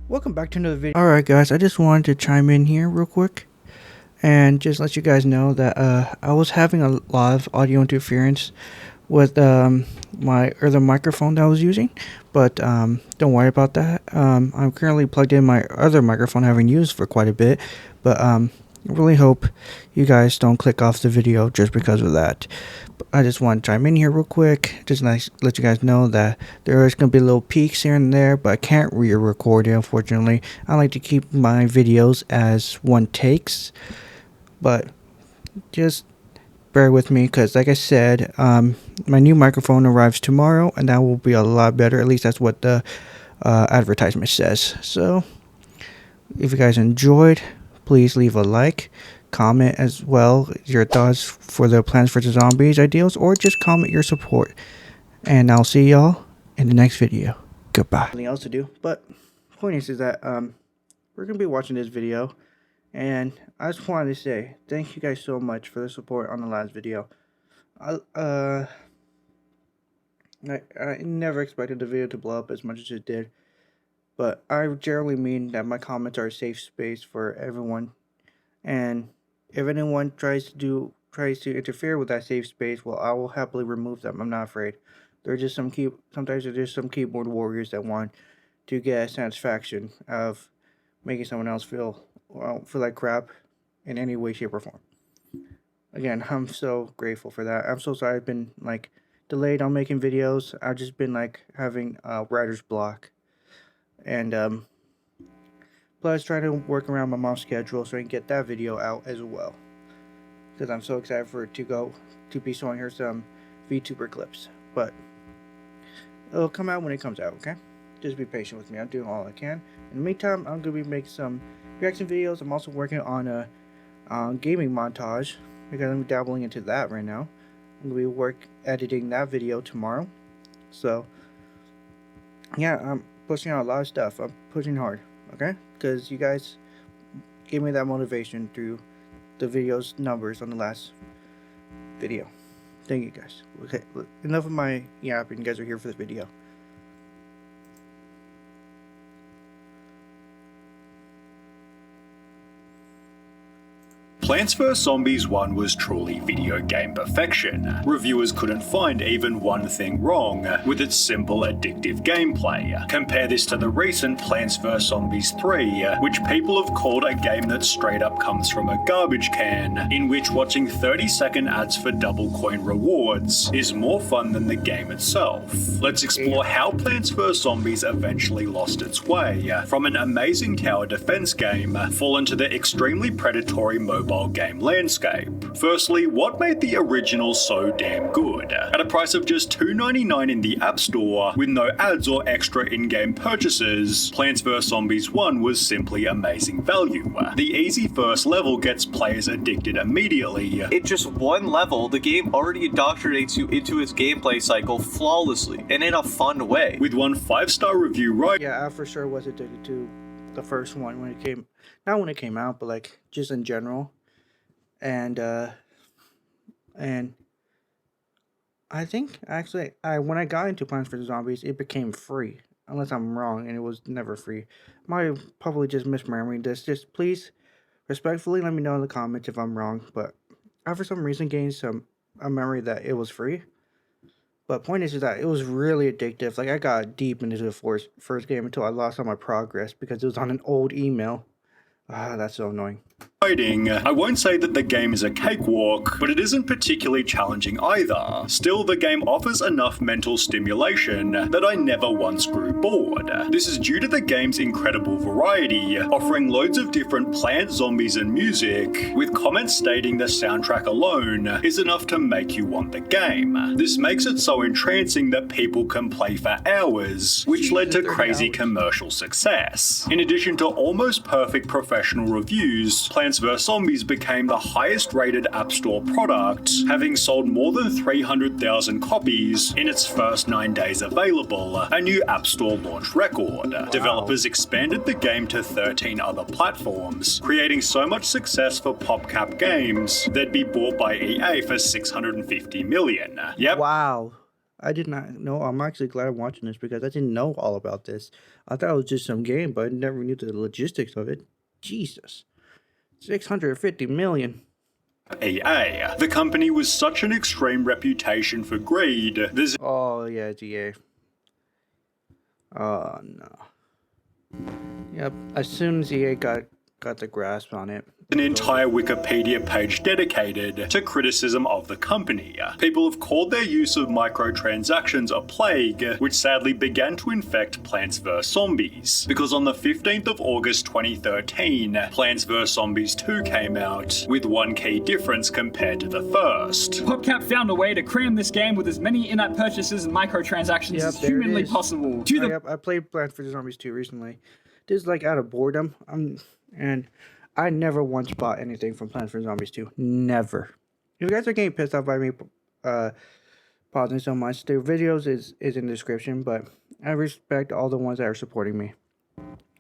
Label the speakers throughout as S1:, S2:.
S1: Welcome back to another video. Alright guys, I just wanted to chime in here real quick and just let you guys know that I was having a lot of audio interference with my other microphone that I was using, but don't worry about that. I'm currently plugged in my other microphone I haven't used for quite a bit, but I really hope you guys don't click off the video just because of that. But I just want to chime in here real quick, just nice let you guys know that there is going to be little peaks here and there, but I can't re-record it, unfortunately. I like to keep my videos as one takes, but just bear with me because, like I said, my new microphone arrives tomorrow, and that will be a lot better. At least that's what the advertisement says. So if you guys enjoyed, please leave a like, comment as well your thoughts for the Plants vs. Zombies ideals, or just comment your support. And I'll see y'all in the next video. Goodbye. Nothing else to do, but point is that we're gonna be watching this video, and I just wanted to say thank you guys so much for the support on the last video. I never expected the video to blow up as much as it did, but I generally mean that my comments are a safe space for everyone, and if anyone tries to interfere with that safe space, well, I will happily remove them. I'm not afraid. Sometimes there's just some keyboard warriors that want to get a satisfaction of making someone else feel like crap in any way, shape, or form. Again, I'm so grateful for that. I'm so sorry I've been like delayed on making videos. I've just been like having writer's block, and plus trying to work around my mom's schedule so I can get that video out as well, because I'm so excited for it to be showing her some VTuber clips. But it'll come out when it comes out, okay? Just be patient with me. I'm doing all I can. In the meantime, I'm gonna be making some reaction videos. I'm also working on a gaming montage because I'm dabbling into that right now. I'm gonna be editing that video tomorrow. So yeah, I'm pushing out a lot of stuff. I'm pushing hard, okay? Because you guys gave me that motivation through the video's numbers on the last video. Thank you guys. Okay, enough of my yapping. You guys are here for the video.
S2: Plants vs. Zombies 1 was truly video game perfection. Reviewers couldn't find even one thing wrong with its simple addictive gameplay. Compare this to the recent Plants vs. Zombies 3, which people have called a game that straight up comes from a garbage can, in which watching 30-second ads for double coin rewards is more fun than the game itself. Let's explore how Plants vs. Zombies eventually lost its way from an amazing tower defense game fallen to the extremely predatory mobile game landscape. Firstly, what made the original so damn good? At a price of just $2.99 in the App Store, with no ads or extra in-game purchases, Plants vs. Zombies 1 was simply amazing value. The easy first level gets players addicted immediately.
S3: In just one level, the game already indoctrinates you into its gameplay cycle flawlessly and in a fun way.
S2: With one 5-star review right.
S1: Yeah, I for sure was addicted to the first one when it came, not when it came out, but like just in general. And I think actually when I got into Plants vs. Zombies, it became free, unless I'm wrong, and it was never free. Might probably just misremembering this. Just please respectfully let me know in the comments if I'm wrong, but I for some reason gained a memory that it was free. But point is that it was really addictive. Like I got deep into the first game until I lost all my progress because it was on an old email. That's so annoying.
S2: I won't say that the game is a cakewalk, but it isn't particularly challenging either. Still, the game offers enough mental stimulation that I never once grew bored. This is due to the game's incredible variety, offering loads of different plants, zombies, and music, with comments stating the soundtrack alone is enough to make you want the game. This makes it so entrancing that people can play for hours, which led to crazy commercial success. In addition to almost perfect professional reviews, Plants vs. Zombies became the highest rated App Store product, having sold more than 300,000 copies in its first 9 days available, a new App Store launch record. Wow. Developers expanded the game to 13 other platforms, creating so much success for PopCap Games they'd be bought by EA for $650 million. Yep.
S1: Wow. I did not know. I'm actually glad I'm watching this because I didn't know all about this. I thought it was just some game, but I never knew the logistics of it. Jesus. 650 million.
S2: EA. The company was such an extreme reputation for greed, there's
S1: Oh, yeah, GA. Oh, no. Yep. As soon as EA got the grasp on it.
S2: an entire Wikipedia page dedicated to criticism of the company. People have called their use of microtransactions a plague, which sadly began to infect Plants vs. Zombies. Because on the 15th of August 2013, Plants vs. Zombies 2 came out, with one key difference compared to the first.
S4: PopCap found a way to cram this game with as many in-app purchases and microtransactions as humanly possible.
S1: I played Plants vs. Zombies 2 recently. This is like out of boredom. And I never once bought anything from Plants vs. Zombies 2. Never. If you guys are getting pissed off by me pausing so much, their videos is in the description, but I respect all the ones that are supporting me.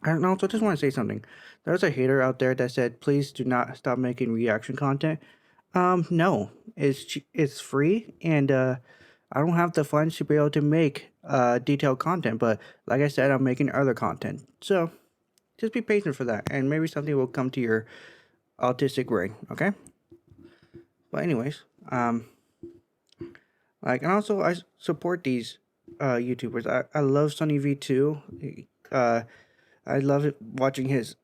S1: And also, just want to say something. There's a hater out there that said, please do not stop making reaction content. No. It's free, and I don't have the funds to be able to make detailed content, but like I said, I'm making other content. So just be patient for that, and maybe something will come to your autistic brain, okay? But anyways, and also I support these YouTubers. I love SunnyV2. I love watching his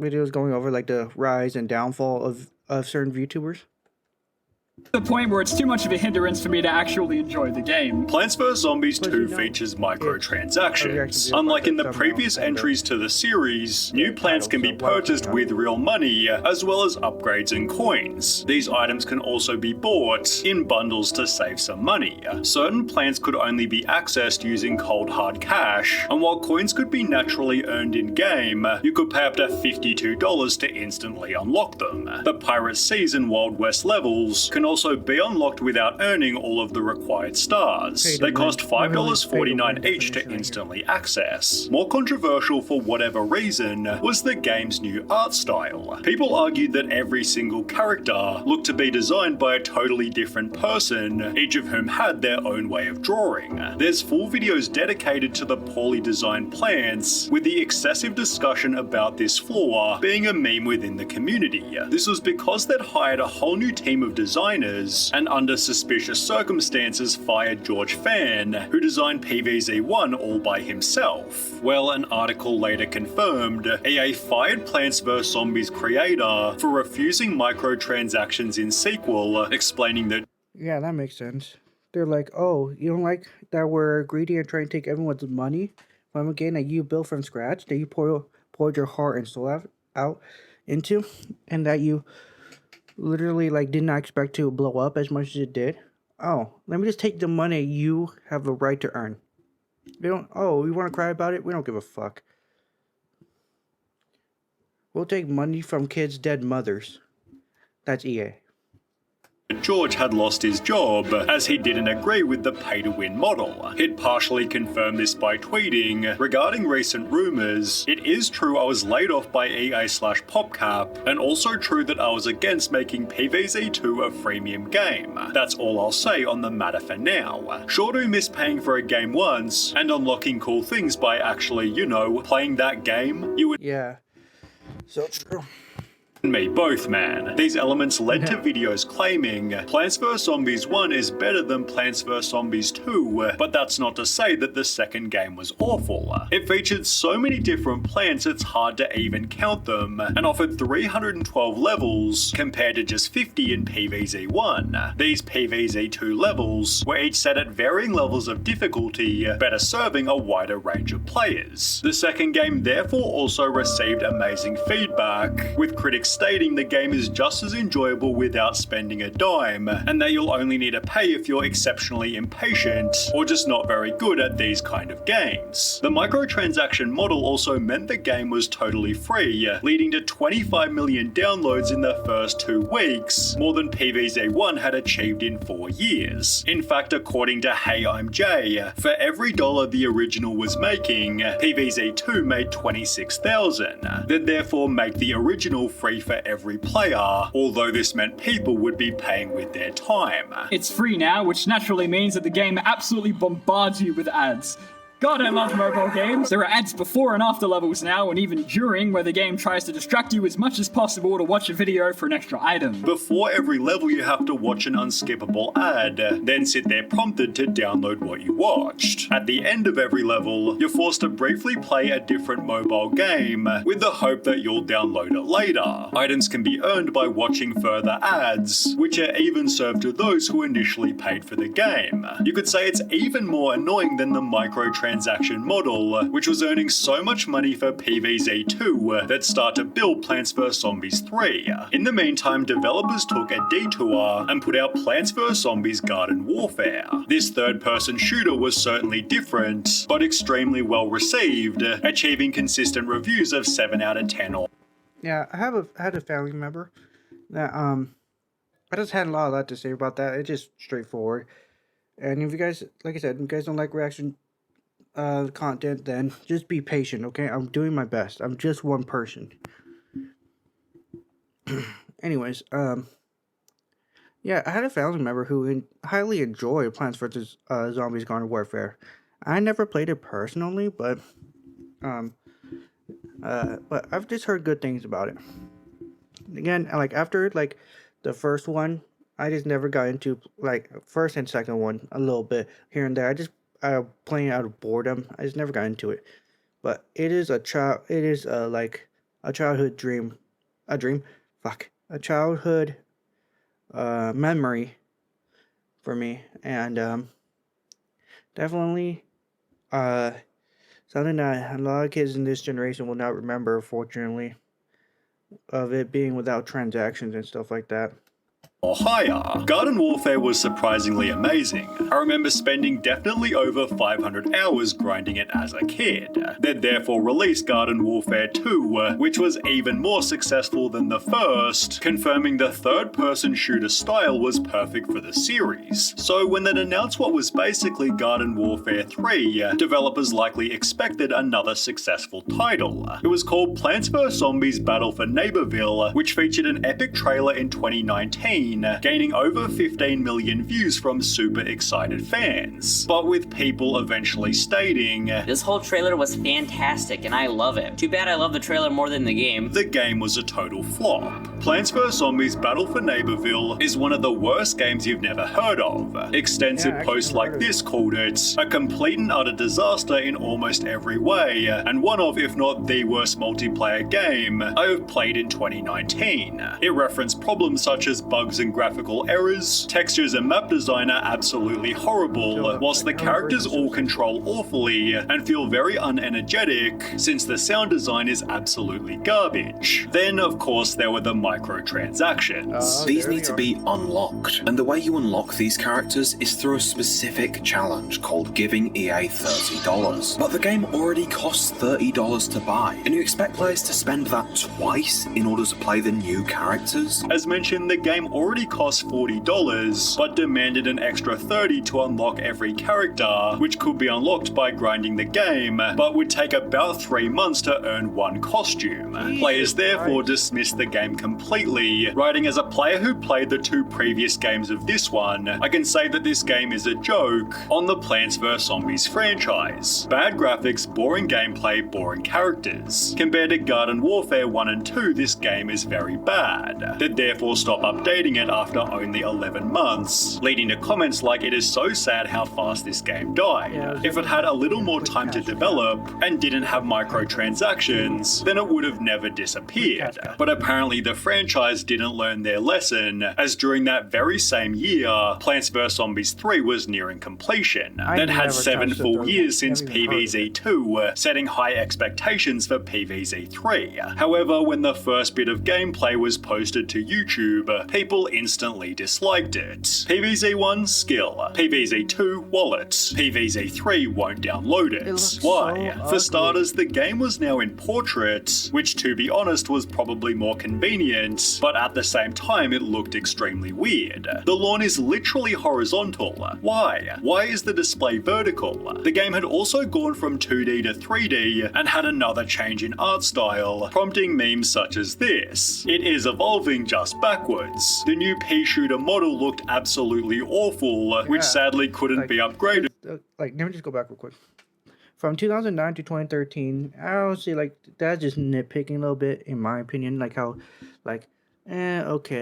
S1: videos going over like the rise and downfall of certain YouTubers.
S4: The point where it's too much of a hindrance for me to actually enjoy the game.
S2: Plants vs. Zombies 2 features microtransactions. Unlike in the previous entries to the series, new plants can be purchased with real money, as well as upgrades and coins. These items can also be bought in bundles to save some money. Certain plants could only be accessed using cold hard cash, and while coins could be naturally earned in-game, you could pay up to $52 to instantly unlock them. The Pirate Seas and Wild West levels can also be unlocked without earning all of the required stars. They cost $5.49 each to instantly access. More controversial for whatever reason was the game's new art style. People argued that every single character looked to be designed by a totally different person, each of whom had their own way of drawing. There's full videos dedicated to the poorly designed plants, with the excessive discussion about this flaw being a meme within the community. This was because they'd hired a whole new team of designers and under suspicious circumstances fired George Fan, who designed PvZ1 all by himself. Well, an article later confirmed EA fired Plants vs. Zombies creator for refusing microtransactions in sequel, explaining that
S1: Yeah, that makes sense. They're like, oh, you don't like that we're greedy and trying to take everyone's money from a game that you built from scratch, that you poured your heart and soul out into, and that you literally like did not expect to blow up as much as it did. Oh, let me just take the money you have a right to earn. They don't. Oh, you want to cry about it? We don't give a fuck. We'll take money from kids' dead mothers. That's EA.
S2: George had lost his job, as he didn't agree with the pay-to-win model. He'd partially confirmed this by tweeting, regarding recent rumours, it is true I was laid off by EA/PopCap, and also true that I was against making PvZ2 a freemium game. That's all I'll say on the matter for now. Sure do miss paying for a game once, and unlocking cool things by actually, playing that game. You would
S1: Yeah. So true.
S2: me both, man. These elements led to videos claiming Plants vs. Zombies 1 is better than Plants vs. Zombies 2, but that's not to say that the second game was awful. It featured so many different plants it's hard to even count them, and offered 312 levels compared to just 50 in PvZ1. These PvZ2 levels were each set at varying levels of difficulty, better serving a wider range of players. The second game therefore also received amazing feedback, with critics stating the game is just as enjoyable without spending a dime, and that you'll only need to pay if you're exceptionally impatient or just not very good at these kind of games. The microtransaction model also meant the game was totally free, leading to 25 million downloads in the first 2 weeks, more than PvZ1 had achieved in 4 years. In fact, according to Hey I'm Jay, for every dollar the original was making, PvZ2 made 26,000. That therefore make the original free for every player, although this meant people would be paying with their time.
S4: It's free now, which naturally means that the game absolutely bombards you with ads. God, I love mobile games. There are ads before and after levels now, and even during, where the game tries to distract you as much as possible to watch a video for an extra item.
S2: Before every level you have to watch an unskippable ad, then sit there prompted to download what you watched. At the end of every level, you're forced to briefly play a different mobile game, with the hope that you'll download it later. Items can be earned by watching further ads, which are even served to those who initially paid for the game. You could say it's even more annoying than the microtransaction model, which was earning so much money for PvZ2 that start to build Plants vs Zombies 3. In the meantime, developers took a detour and put out Plants vs Zombies Garden Warfare. This third-person shooter was certainly different, but extremely well received, achieving consistent reviews of 7 out of 10.
S1: Yeah, I had a family member that I just had a lot to say about that. It's just straightforward. And if you guys, like I said, if you guys don't like reaction content, then just be patient, okay? I'm doing my best. I'm just one person. Anyways, yeah, I had a family member who highly enjoyed Plants vs Zombies Garden Warfare. I never played it personally, but I've just heard good things about it. Again, like after like the first one, I just never got into like first and second one a little bit here and there. I just playing out of boredom. I just never got into it. But it is a like a childhood dream, a childhood memory for me, and definitely something that a lot of kids in this generation will not remember, fortunately, of it being without transactions and stuff like that.
S2: Or higher. Garden Warfare was surprisingly amazing. I remember spending definitely over 500 hours grinding it as a kid. They'd therefore released Garden Warfare 2, which was even more successful than the first, confirming the third-person shooter style was perfect for the series. So when they'd announced what was basically Garden Warfare 3, developers likely expected another successful title. It was called Plants vs Zombies Battle for Neighborville, which featured an epic trailer in 2019, gaining over 15 million views from super excited fans, but with people eventually stating,
S5: "This whole trailer was fantastic and I love it. Too bad I love the trailer more than the game."
S2: The game was a total flop. Plants vs Zombies Battle for Neighborville is one of the worst games you've never heard of. Extensive posts like this called it a complete and utter disaster in almost every way, and one of, if not the worst multiplayer game I have played in 2019. It referenced problems such as bugs and graphical errors, textures and map design are absolutely horrible, whilst the characters all control awfully and feel very unenergetic, since the sound design is absolutely garbage. Then, of course, there were the microtransactions.
S6: These need to be unlocked, and the way you unlock these characters is through a specific challenge called giving EA $30. But the game already costs $30 to buy, and you expect players to spend that twice in order to play the new characters?
S2: As mentioned, the game already cost $40, but demanded an extra $30 to unlock every character, which could be unlocked by grinding the game, but would take about 3 months to earn one costume. Players therefore dismissed the game completely, writing, "As a player who played the 2 previous games of this one, I can say that this game is a joke on the Plants vs Zombies franchise. Bad graphics, boring gameplay, boring characters. Compared to Garden Warfare 1 and 2, this game is very bad. They'd therefore stop updating it after only 11 months, leading to comments like, "It is so sad how fast this game died. If it had a little more time to develop and didn't have microtransactions, then it would have never disappeared." But apparently the franchise didn't learn their lesson, as during that very same year, Plants vs Zombies 3 was nearing completion. That had 7 full years since PvZ2, setting high expectations for PvZ3. However, when the first bit of gameplay was posted to YouTube, people instantly disliked it. PvZ1, skill. PvZ2, wallet. PvZ3 won't download it. Why? For starters, the game was now in portrait, which to be honest was probably more convenient convenient, but at the same time it looked extremely weird. The lawn is literally horizontal. Why? Why is the display vertical? The game had also gone from 2D to 3D and had another change in art style, prompting memes such as this. It is evolving just backwards. The new pea shooter model looked absolutely awful, which sadly couldn't be upgraded.
S1: Let me just go back real quick. From 2009 to 2013, I would say that's just nitpicking a little bit, in my opinion. Okay,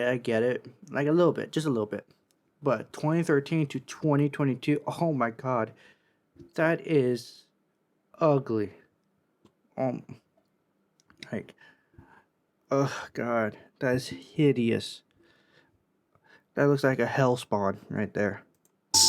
S1: I get it, a little bit, just a little bit. But 2013 to 2022, oh my god, that is ugly. Oh god, that is hideous. That looks like a hell spawn right there.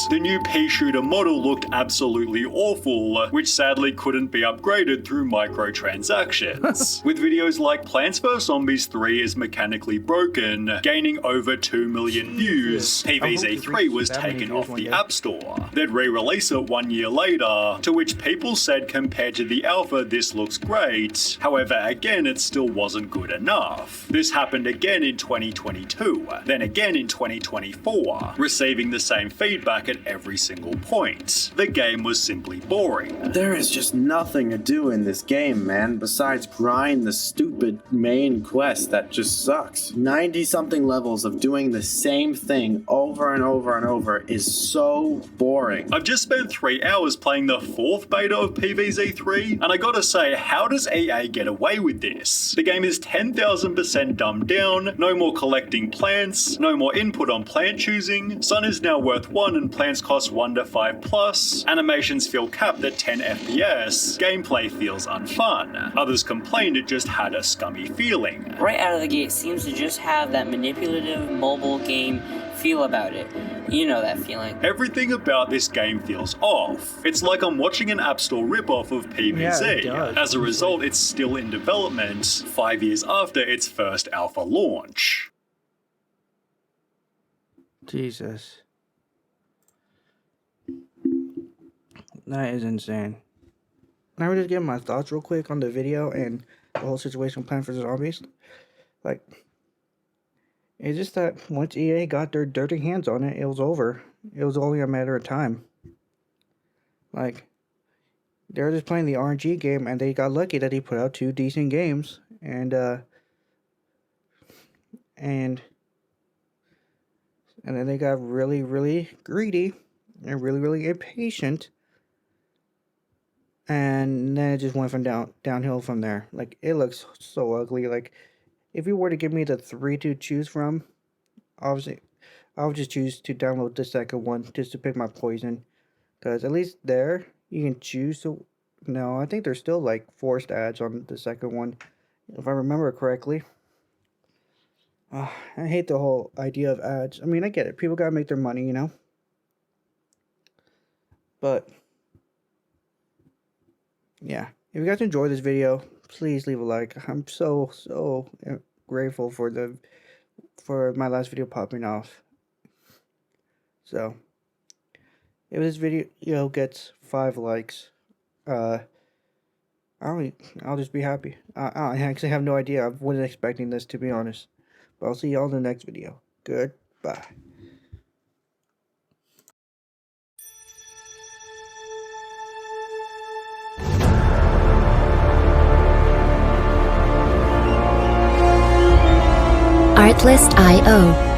S2: The new pea shooter model looked absolutely awful, which sadly couldn't be upgraded through microtransactions. With videos like Plants vs Zombies 3 is mechanically broken, gaining over 2 million views, PvZ3 was taken off the App Store. They'd re-release it 1 year later, to which people said compared to the alpha this looks great, however again it still wasn't good enough. This happened again in 2022, then again in 2024, receiving the same feedback at every single point. The game was simply boring.
S7: There is just nothing to do in this game, man, besides grind the stupid main quest that just sucks. 90-something levels of doing the same thing over and over and over is so boring.
S2: I've just spent 3 hours playing the 4th beta of PvZ3, and I gotta say, how does EA get away with this? The game is 10,000% dumbed down, no more collecting plants, no more input on plant choosing, sun is now worth 1 and plants cost 1 to 5 plus, animations feel capped at 10 FPS, gameplay feels unfun. Others complained it just had a scummy feeling.
S5: Right out of the gate, it seems to just have that manipulative mobile game feel about it. You know that feeling.
S2: Everything about this game feels off. It's like I'm watching an App Store ripoff of PvZ.
S1: Yeah, it does.
S2: As a result, it's still in development 5 years after its first alpha launch.
S1: Jesus. That is insane. Now we're just getting my thoughts real quick on the video and the whole situation with Plants vs Zombies. It's just that once EA got their dirty hands on it, it was over. It was only a matter of time. They were just playing the RNG game, and they got lucky that he put out 2 decent games, and then they got really, really greedy and really, really impatient. And then it just went from downhill from there. It looks so ugly. If you were to give me the 3 to choose from, obviously, I would just choose to download the second one just to pick my poison. Because at least there, you can choose to... No, I think there's still, forced ads on the second one, if I remember correctly. I hate the whole idea of ads. I mean, I get it. People gotta make their money, you know? But... yeah, if you guys enjoyed this video, please leave a like. I'm so grateful for my last video popping off. So, if this video gets 5 likes, I'll just be happy. I actually have no idea. I wasn't expecting this, to be honest. But I'll see y'all in the next video. Goodbye.
S8: Artlist.io